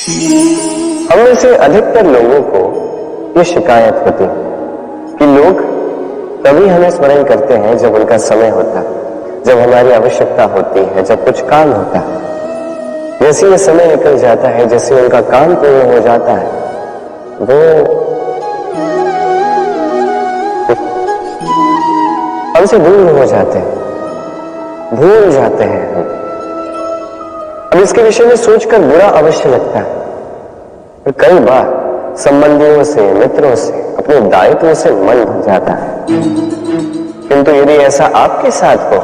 हम में से अधिकतर लोगों को ये शिकायत होती है कि लोग तभी हमें स्मरण करते हैं जब उनका समय होता है, जब हमारी आवश्यकता होती है, जब कुछ काम होता है। जैसे ये समय निकल जाता है, जैसे उनका काम पूर्ण हो जाता है, वो हमसे दूर हो जाते हैं, भूल जाते हैं हम। अब इसके विषय में सोचकर बुरा अवश्य लगता है। कई बार संबंधियों से, मित्रों से, अपने दायित्वों से मन भर जाता है। किंतु यदि ऐसा आपके साथ हो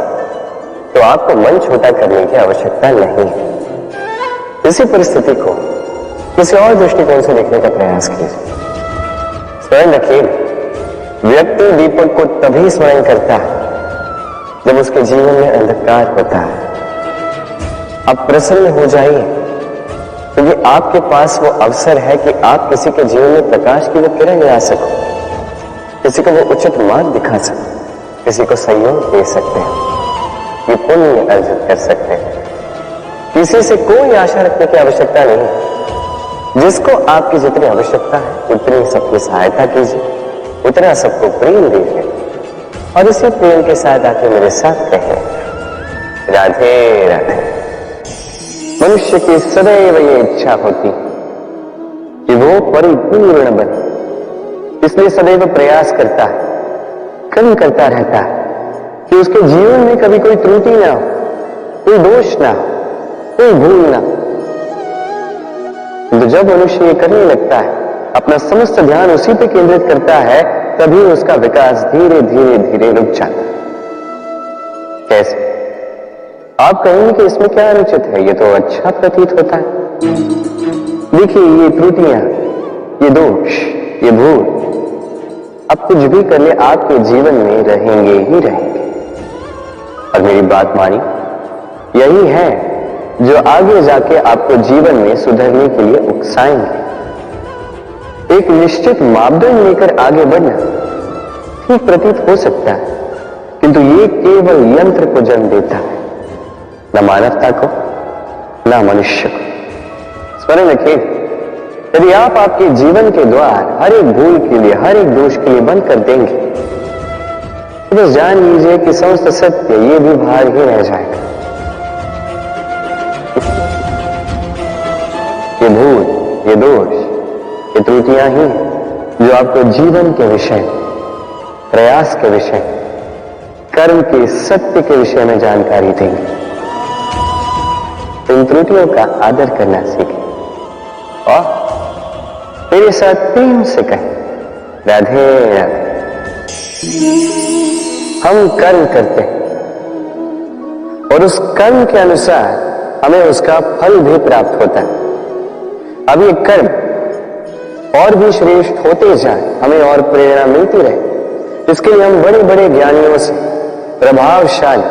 तो आपको मन छोटा करने की आवश्यकता नहीं है। इसी परिस्थिति को किसी और दृष्टिकोण से देखने का प्रयास कीजिए। स्मरण रखिए, व्यक्ति दीपक को तभी स्मरण करता है जब उसके जीवन में अंधकार होता है। आप प्रसन्न हो जाइए, क्योंकि आपके पास वो अवसर है कि आप किसी के जीवन में प्रकाश की वो किरण ला सको, किसी को वो उचित मार्ग दिखा सको, किसी को सहयोग दे सकते हैं, ये पुण्य अर्जित कर सकते हैं। किसी से कोई आशा रखने की आवश्यकता नहीं। जिसको आपकी जितनी आवश्यकता है उतनी सबकी सहायता कीजिए, उतना सबको प्रेम दीजिए, और इसी प्रेम के साथ आके मेरे साथ कहें, राधे राधे। मनुष्य की सदैव ये इच्छा होती कि वो परिपूर्ण बने, इसलिए सदैव प्रयास करता है, कर्म करता रहता है कि उसके जीवन में कभी कोई त्रुटि ना हो, कोई दोष ना हो, कोई भूल ना हो। तो जब मनुष्य ये करने लगता है, अपना समस्त ध्यान उसी पे केंद्रित करता है, तभी उसका विकास धीरे धीरे धीरे रुक जाता है। कैसे? आप कहेंगे कि इसमें क्या अनुचित है, ये तो अच्छा प्रतीत होता है। देखिए, ये त्रुटियां, ये दोष, ये भूल, अब कुछ भी कर ले आपके जीवन में रहेंगे ही रहेंगे। और मेरी बात मानी, यही है जो आगे जाके आपको जीवन में सुधरने के लिए उकसाएंगे। एक निश्चित मापदंड लेकर आगे बढ़ना ठीक प्रतीत हो सकता है, किंतु ये केवल यंत्र को जन्म देता है, न मानवता को, न मनुष्य को। स्मरण रखिए, यदि आप आपके जीवन के द्वार हर एक भूल के लिए, हर एक दोष के लिए बंद कर देंगे, तो बस जान लीजिए कि समस्त सत्य ये भी बाहर ही रह जाएगा। ये भूल, ये दोष, ये त्रुटियां ही जो आपको जीवन के विषय, प्रयास के विषय, कर्म के सत्य के विषय में जानकारी देंगे। इन त्रुटियों का आदर करना सीखें और मेरे साथ प्रेम से कहें, राधे राधे। हम कर्म करते हैं और उस कर्म के अनुसार हमें उसका फल भी प्राप्त होता है। अब ये कर्म और भी श्रेष्ठ होते जाए, हमें और प्रेरणा मिलती रहे, इसके लिए हम बड़े बड़े ज्ञानियों से, प्रभावशाली,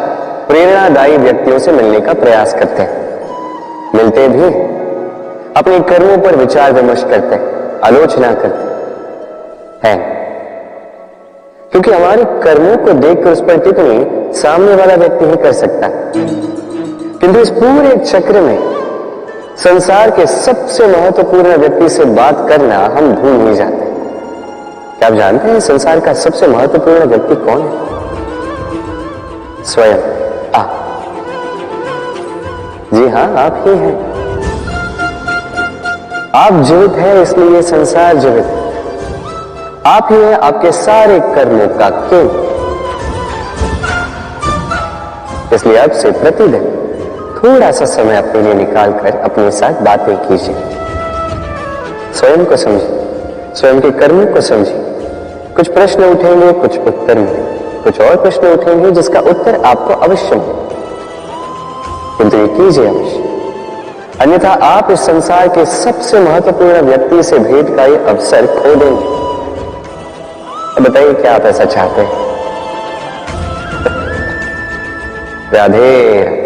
प्रेरणादायी व्यक्तियों से मिलने का प्रयास करते हैं। मिलते भी अपने कर्मों पर विचार विमर्श करते हैं, आलोचना करते हैं, क्योंकि हमारे कर्मों को देखकर उस पर टिप्पणी सामने वाला व्यक्ति ही कर सकता है। किंतु इस पूरे चक्र में संसार के सबसे महत्वपूर्ण व्यक्ति से बात करना हम भूल ही जाते हैं। क्या आप जानते हैं संसार का सबसे महत्वपूर्ण व्यक्ति कौन है? स्वयं आप। जी हां, आप ही हैं। आप जीवित हैं, इसलिए संसार जीवित है। आप ही हैं आपके सारे कर्मों का केंद्र। इसलिए अब से प्रतिदिन थोड़ा सा समय अपने लिए निकालकर अपने साथ बातें कीजिए। स्वयं को समझिए, स्वयं के कर्मों को समझिए। कुछ प्रश्न उठेंगे, कुछ उत्तर मिलेंगे, कुछ और प्रश्न उठेंगे जिसका उत्तर आपको अवश्य मिलेगा, किंतु ये कीजिए अवश्य, अन्यथा आप इस संसार के सबसे महत्वपूर्ण व्यक्ति से भेंट का ये अवसर खो देंगे। अब बताइए, क्या आप ऐसा चाहते हैं? राधे।